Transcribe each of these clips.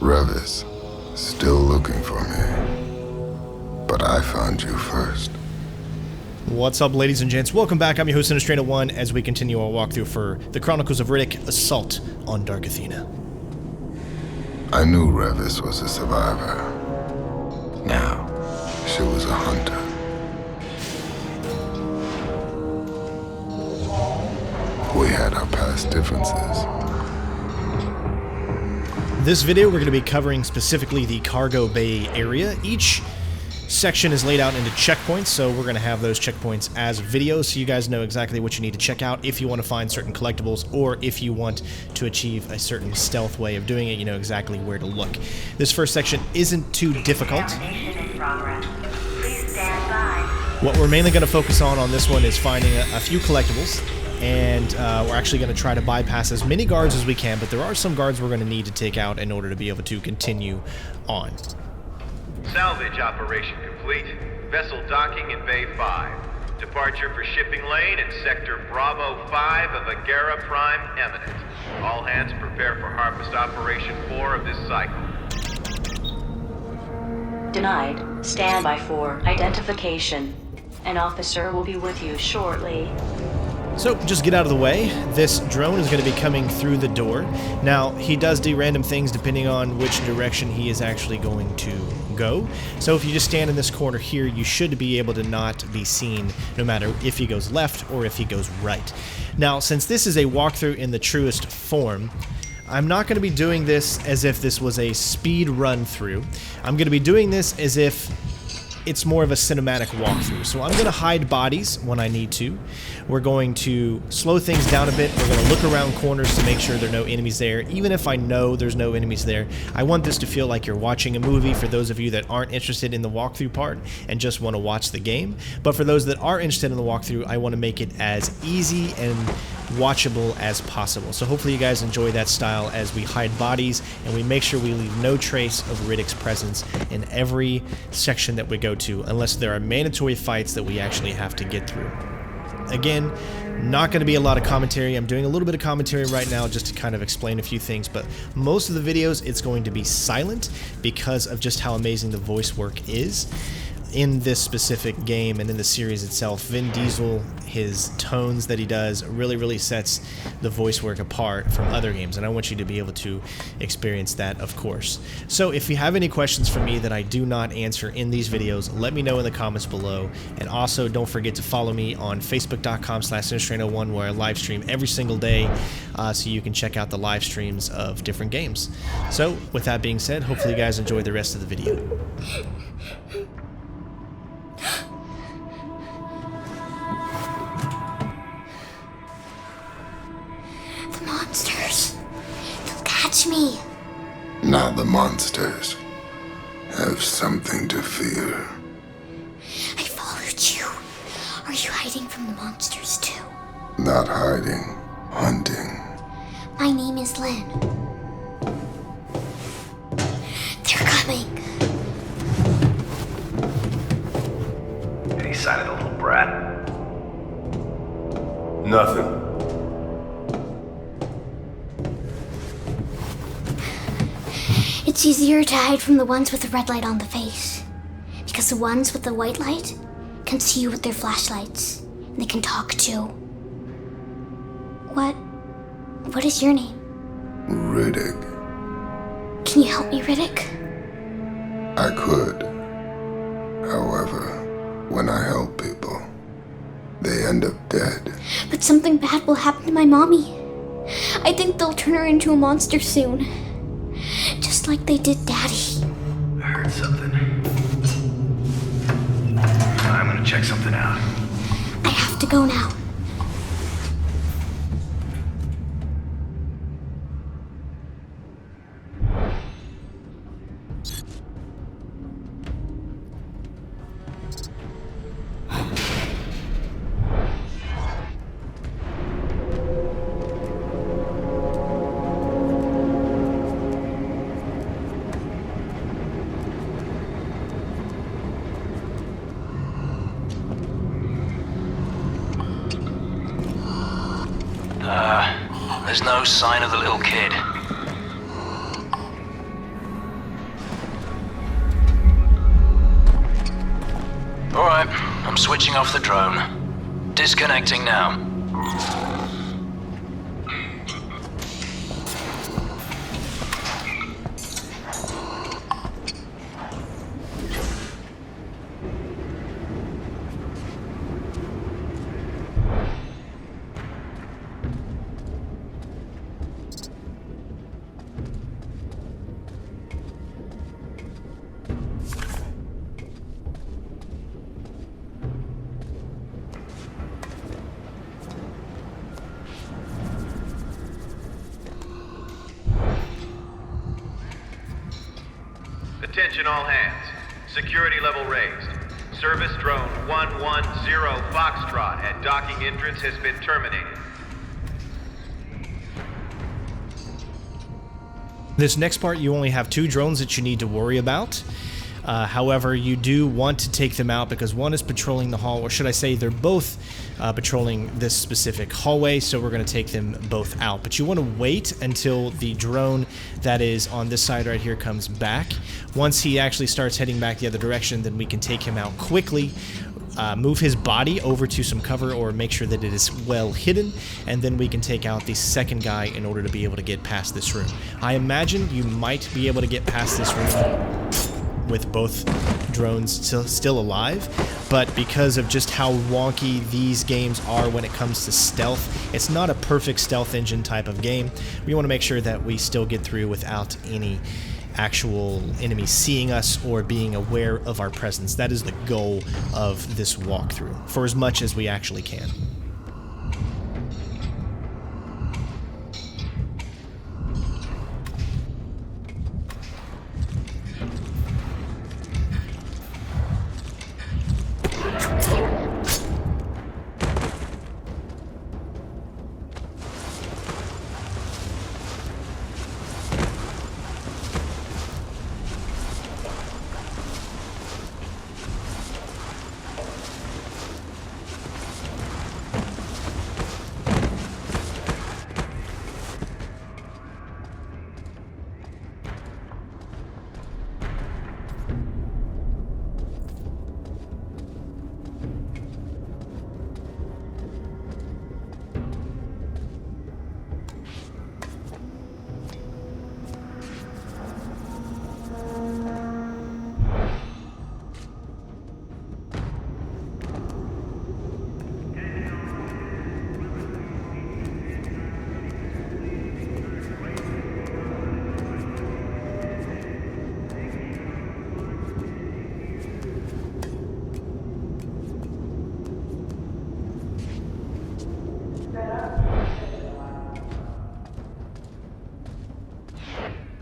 Revis, still looking for me. But I found you first. What's up, ladies and gents? Welcome back. I'm your host, Exmachinagamma, as we continue our walkthrough for the Chronicles of Riddick, Assault on Dark Athena. I knew Revis was a survivor. Now, she was a hunter. We had our past differences. This video, we're going to be covering specifically the cargo bay area. Each section is laid out into checkpoints, so we're going to have those checkpoints as videos so you guys know exactly what you need to check out if you want to find certain collectibles, or if you want to achieve a certain stealth way of doing it, you know exactly where to look. This first section isn't too difficult. What we're mainly going to focus on this one is finding a few collectibles, and we're actually going to try to bypass as many guards as we can, but there are some guards we're going to need to take out in order to be able to continue on. Salvage operation complete. Vessel docking in Bay 5. Departure for shipping lane in Sector Bravo 5 of Agara Prime imminent. All hands prepare for Harvest Operation 4 of this cycle. Denied. Standby for identification. An officer will be with you shortly. So, just get out of the way. This drone is going to be coming through the door. Now, he does do random things depending on which direction he is actually going to go. So if you just stand in this corner here, you should be able to not be seen no matter if he goes left or if he goes right. Now, since this is a walkthrough in the truest form, I'm not going to be doing this as if this was a speed run through. I'm going to be doing this as if it's more of a cinematic walkthrough. So I'm going to hide bodies when I need to. We're going to slow things down a bit. We're going to look around corners to make sure there are no enemies there. Even if I know there's no enemies there, I want this to feel like you're watching a movie for those of you that aren't interested in the walkthrough part and just want to watch the game. But for those that are interested in the walkthrough, I want to make it as easy and watchable as possible. So hopefully you guys enjoy that style as we hide bodies and we make sure we leave no trace of Riddick's presence in every section that we go to, unless there are mandatory fights that we actually have to get through. Again, not going to be a lot of commentary. I'm doing a little bit of commentary right now just to kind of explain a few things, but most of the videos it's going to be silent because of just how amazing the voice work is in this specific game and in the series itself. Vin Diesel, his tones that he does really sets the voice work apart from other games, and I want you to be able to experience that, of course. So if you have any questions for me that I do not answer in these videos, let me know in the comments below. And also don't forget to follow me on facebook.com/Exmachinagamma, where I live stream every single day, so you can check out the live streams of different games. So with that being said, hopefully you guys enjoy the rest of the video. The monsters. They'll catch me. Now the monsters have something to fear. I followed you. Are you hiding from the monsters too? Not hiding, hunting. My name is Lynn. They're coming. Any sign of the little brat? Nothing. It's easier to hide from the ones with the red light on the face, because the ones with the white light can see you with their flashlights, and they can talk too. What is your name? Riddick. Can you help me, Riddick? I could. However, when I help people, they end up dead. But something bad will happen to my mommy. I think they'll turn her into a monster soon. Just like they did Daddy. I heard something. I'm gonna check something out. I have to go now. There's no sign of the little kid. switching off the drone. Disconnecting now. Attention all hands. Security level raised. Service drone 110 Foxtrot at docking entrance has been terminated. This next part, you only have 2 drones that you need to worry about. However, you do want to take them out because one is patrolling the hall, or should I say they're both patrolling this specific hallway, so we're going to take them both out. But you want to wait until the drone that is on this side right here comes back. Once he actually starts heading back the other direction, then we can take him out quickly, move his body over to some cover or make sure that it is well hidden, and then we can take out the second guy in order to be able to get past this room. I imagine you might be able to get past this room with both drones still alive, but because of just how wonky these games are when it comes to stealth, it's not a perfect stealth engine type of game. We want to make sure that we still get through without any actual enemies seeing us or being aware of our presence. That is the goal of this walkthrough, for as much as we actually can.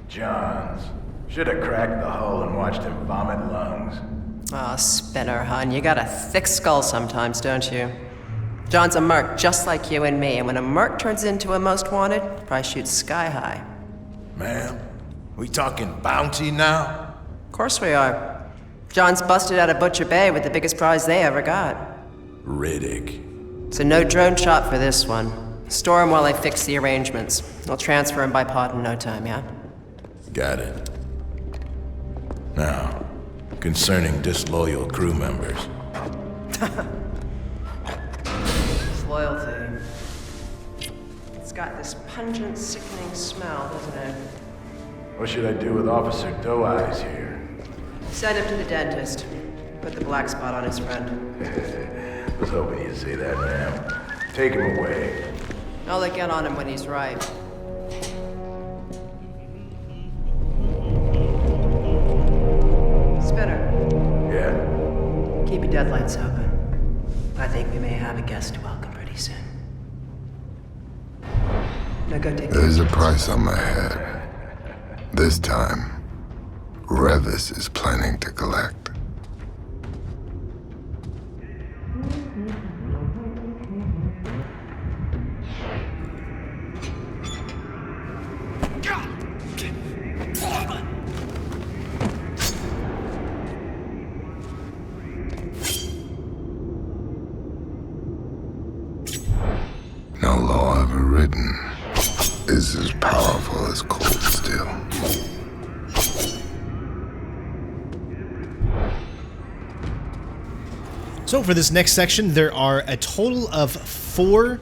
Johns. Should have cracked the hull and watched him vomit lungs. Aw, Spinner, hon. You got a thick skull sometimes, don't you? John's a merc just like you and me, and when a merc turns into a most wanted, price shoots sky high. Ma'am, we talking bounty now? Of course we are. John's busted out of Butcher Bay with the biggest prize they ever got. Riddick. So no drone shot for this one. Store him while I fix the arrangements. I'll transfer him by pod in no time, yeah? Got it. Now, concerning disloyal crew members. Disloyalty. It's got this pungent, sickening smell, doesn't it? What should I do with Officer Doe-Eyes here? Send him to the dentist. Put the black spot on his friend. Was hoping you'd say that, ma'am. Take him away. I'll let get on him when he's right. Spinner. Yeah? Keep your deadlights open. I think we may have a guest to welcome pretty soon. Now go take There's a price on my head. This time, Revis is planning to collect. No law ever written is as powerful as cold steel. So for this next section, there are a total of 4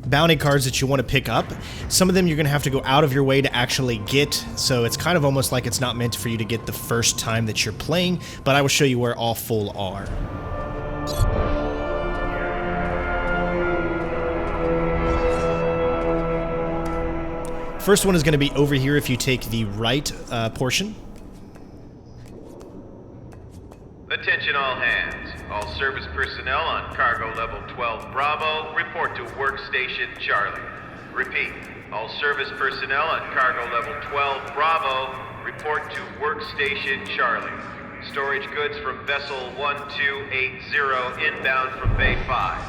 bounty cards that you want to pick up. Some of them you're going to have to go out of your way to actually get, so it's kind of almost like it's not meant for you to get the first time that you're playing, but I will show you where all full are. First one is going to be over here if you take the right portion. Attention all hands. All service personnel on cargo level 12 Bravo, report to workstation Charlie. Repeat, all service personnel on cargo level 12 Bravo, report to workstation Charlie. Storage goods from vessel 1280 inbound from Bay 5.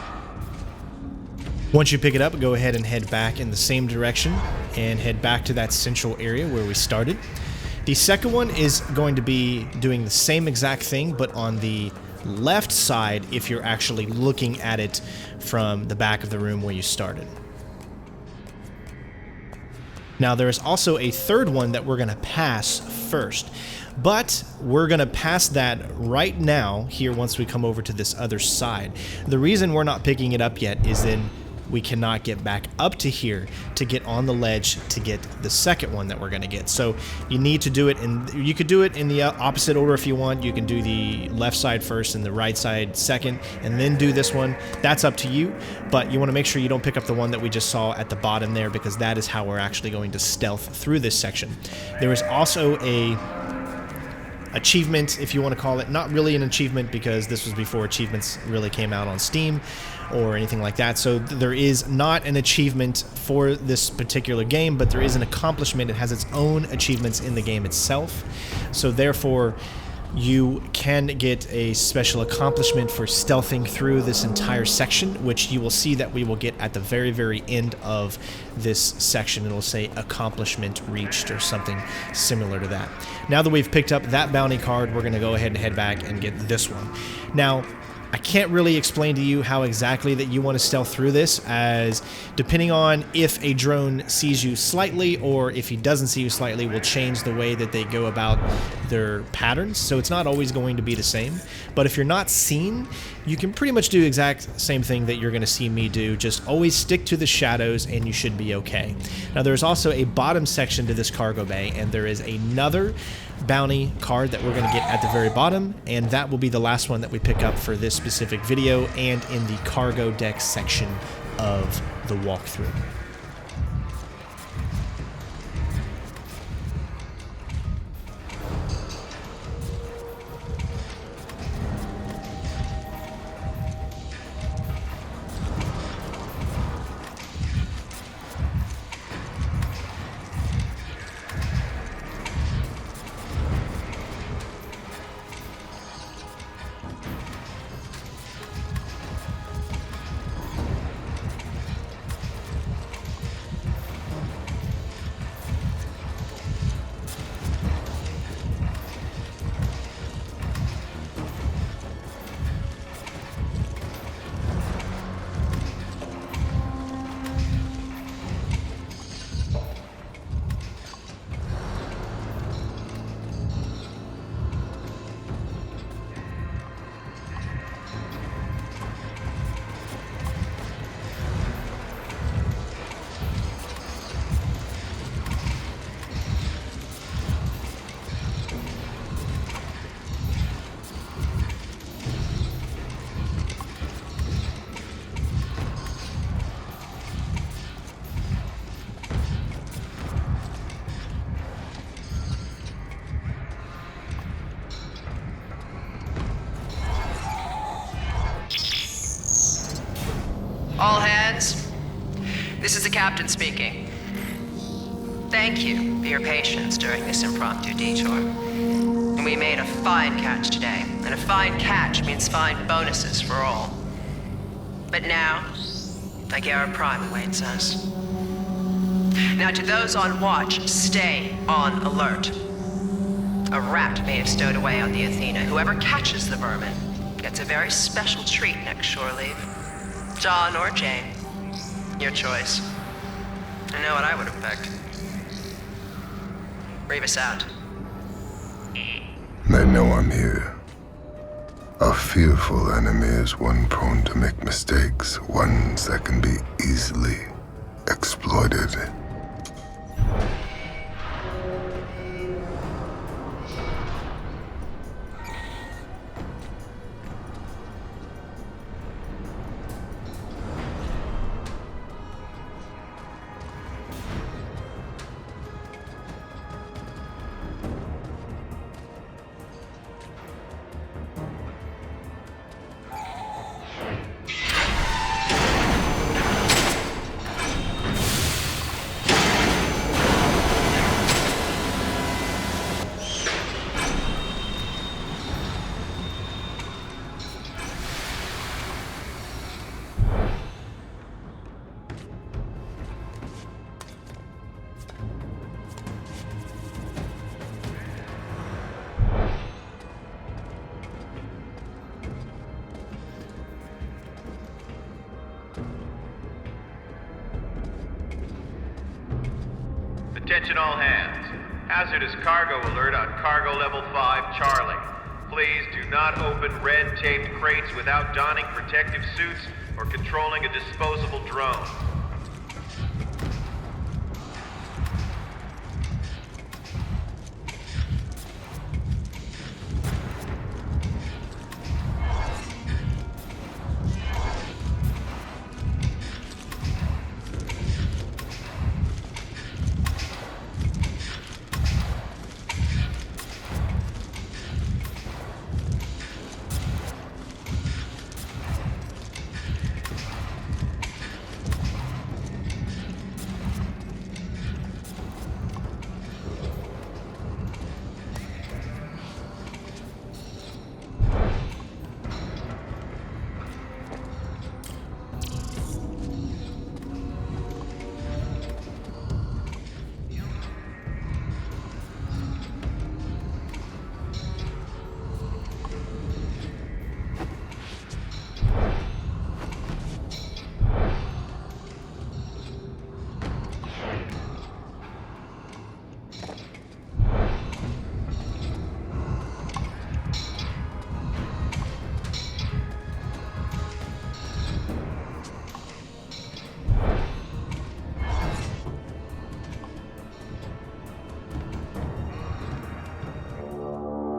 Once you pick it up, go ahead and head back in the same direction and head back to that central area where we started. The second one is going to be doing the same exact thing, but on the left side if you're actually looking at it from the back of the room where you started. Now there is also a third one that we're going to pass first, but we're going to pass that right now here once we come over to this other side. The reason we're not picking it up yet is then we cannot get back up to here to get on the ledge to get the second one that we're going to get. So you need to do it you could do it in the opposite order if you want. You can do the left side first and the right side second and then do this one. That's up to you, but you want to make sure you don't pick up the one that we just saw at the bottom there, because that is how we're actually going to stealth through this section. There is also a achievement, if you want to call it. Not really an achievement because this was before achievements really came out on Steam or anything like that. So there is not an achievement for this particular game, but there is an accomplishment. It has its own achievements in the game itself. So therefore, you can get a special accomplishment for stealthing through this entire section, which you will see that we will get at the very, very end of this section. It'll say accomplishment reached or something similar to that. Now that we've picked up that bounty card, we're going to go ahead and head back and get this one. Now, I can't really explain to you how exactly that you want to stealth through this, as depending on if a drone sees you slightly or if he doesn't see you slightly will change the way that they go about their patterns. So it's not always going to be the same. But if you're not seen, you can pretty much do the exact same thing that you're going to see me do. Just always stick to the shadows and you should be okay. Now there's also a bottom section to this cargo bay, and there is another bounty card that we're going to get at the very bottom, and that will be the last one that we pick up for this specific video and in the cargo deck section of the walkthrough. All hands, this is the captain speaking. Thank you for your patience during this impromptu detour. And we made a fine catch today, and a fine catch means fine bonuses for all. But now, a Gara Prime awaits us. Now to those on watch, stay on alert. A rat may have stowed away on the Athena. Whoever catches the vermin gets a very special treat next shore leave. John or Jane, your choice. I know what I would have picked. Revis out. They know I'm here. A fearful enemy is one prone to make mistakes, ones that can be easily exploited. Attention all hands. Hazardous cargo alert on cargo level 5 Charlie. Please do not open red taped crates without donning protective suits or controlling a disposable drone.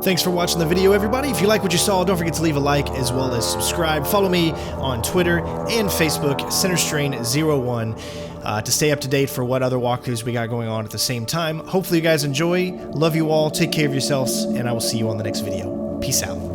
Thanks for watching the video, everybody. If you like what you saw, don't forget to leave a like as well as subscribe. Follow me on Twitter and Facebook, CenterStrain01, to stay up to date for what other walkthroughs we got going on at the same time. Hopefully you guys enjoy. Love you all. Take care of yourselves, and I will see you on the next video. Peace out.